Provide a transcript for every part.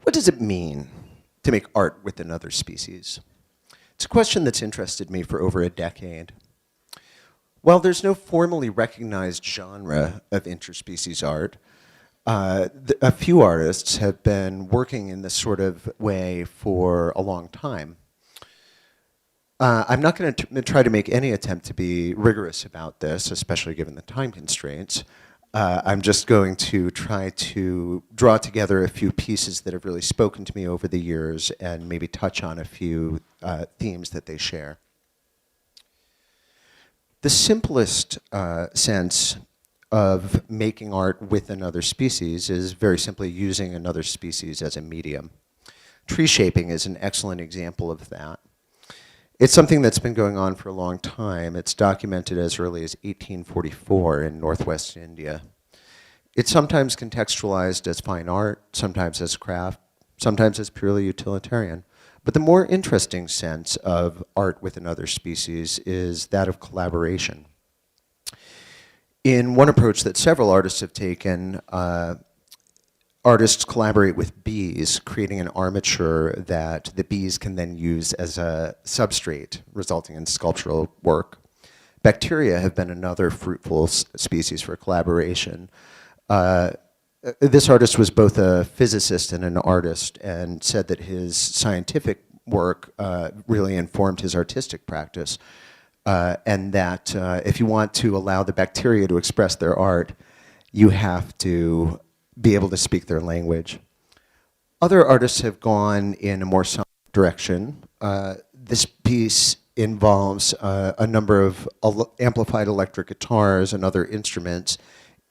What does it mean to make art with another species? It's a question that's interested me for over a decade. While there's no formally recognized genre of interspecies art, a few artists have been working in this sort of way for a long time. I'm not going to try to make any attempt to be rigorous about this, especially given the time constraints. I'm just going to try to draw together a few pieces that have really spoken to me over the years and maybe touch on a few themes that they share. The simplest sense of making art with another species is very simply using another species as a medium. Tree shaping is an excellent example of that. It's something that's been going on for a long time. It's documented as early as 1844 in northwest India. It's sometimes contextualized as fine art, sometimes as craft, sometimes as purely utilitarian. But the more interesting sense of art with another species is that of collaboration. In one approach that several artists have taken, artists collaborate with bees, creating an armature that the bees can then use as a substrate, resulting in sculptural work. Bacteria have been another fruitful species for collaboration. This artist was both a physicist and an artist, and said that his scientific work really informed his artistic practice, and that if you want to allow the bacteria to express their art, you have to be able to speak their language. Other artists have gone in a more sonic direction. This piece involves a number of amplified electric guitars and other instruments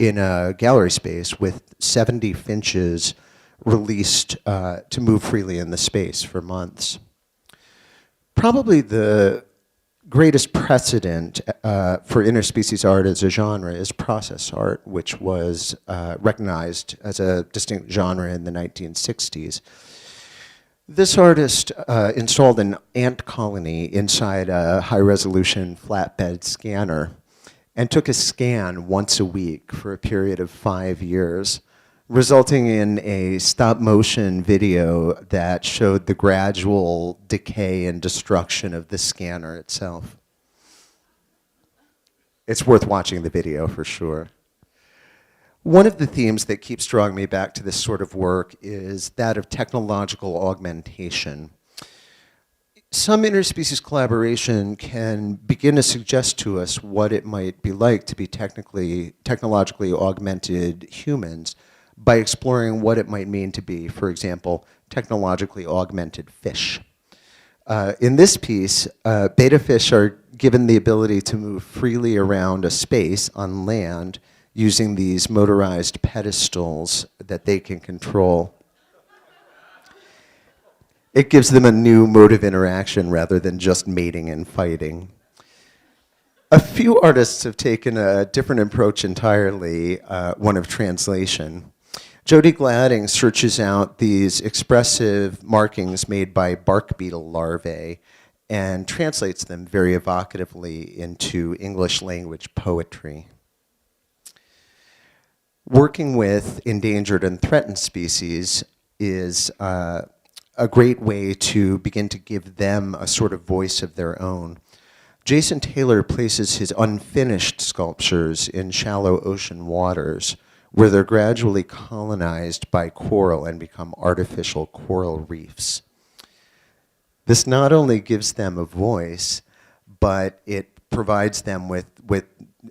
in a gallery space with 70 finches released to move freely in the space for months. Probably the greatest precedent for interspecies art as a genre is process art, which was recognized as a distinct genre in the 1960s. This artist installed an ant colony inside a high-resolution flatbed scanner and took a scan once a week for a period of 5 years, resulting in a stop-motion video that showed the gradual decay and destruction of the scanner itself. It's worth watching the video for sure. One of the themes that keeps drawing me back to this sort of work is that of technological augmentation. Some interspecies collaboration can begin to suggest to us what it might be like to be technologically augmented humans by exploring what it might mean to be, for example, technologically augmented fish. In this piece, betta fish are given the ability to move freely around a space on land using these motorized pedestals that they can control. It gives them a new mode of interaction rather than just mating and fighting. A few artists have taken a different approach entirely, one of translation. Jody Gladding searches out these expressive markings made by bark beetle larvae and translates them very evocatively into English language poetry. Working with endangered and threatened species is a great way to begin to give them a sort of voice of their own. Jason Taylor places his unfinished sculptures in shallow ocean waters, where they're gradually colonized by coral and become artificial coral reefs. This not only gives them a voice, but it provides them with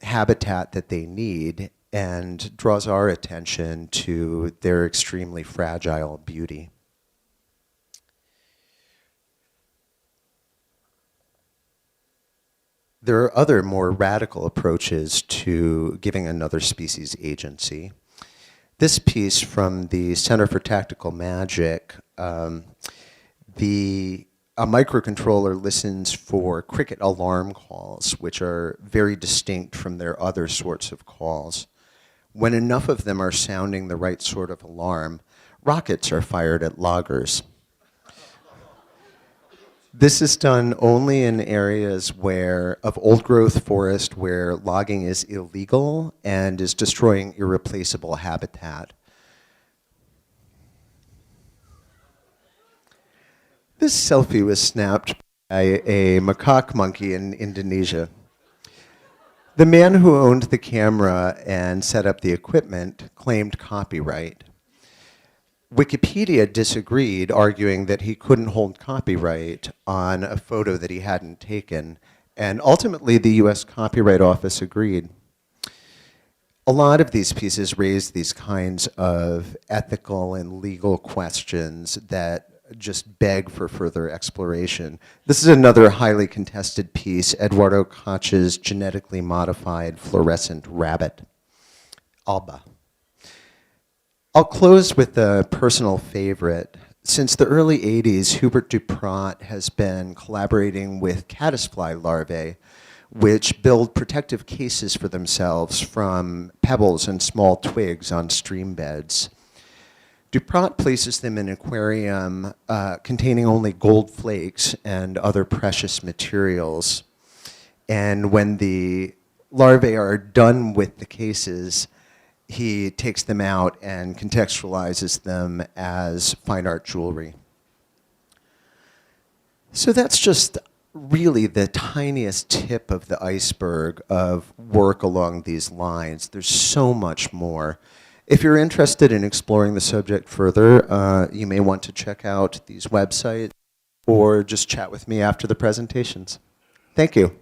habitat that they need and draws our attention to their extremely fragile beauty. There are other more radical approaches to giving another species agency. This piece from the Center for Tactical Magic, a microcontroller listens for cricket alarm calls, which are very distinct from their other sorts of calls. When enough of them are sounding the right sort of alarm, rockets are fired at loggers. This is done only in areas of old-growth forest where logging is illegal and is destroying irreplaceable habitat. This selfie was snapped by a macaque monkey in Indonesia. The man who owned the camera and set up the equipment claimed copyright. Wikipedia disagreed, arguing that he couldn't hold copyright on a photo that he hadn't taken, and ultimately the US Copyright Office agreed. A lot of these pieces raise these kinds of ethical and legal questions that just beg for further exploration. This is another highly contested piece, Eduardo Koch's genetically modified fluorescent rabbit, Alba. I'll close with a personal favorite. Since the early 80s, Hubert Duprat has been collaborating with caddisfly larvae, which build protective cases for themselves from pebbles and small twigs on stream beds. Duprat places them in an aquarium containing only gold flakes and other precious materials. And when the larvae are done with the cases, he takes them out and contextualizes them as fine art jewelry. So that's just really the tiniest tip of the iceberg of work along these lines. There's so much more. If you're interested in exploring the subject further, you may want to check out these websites or just chat with me after the presentations. Thank you.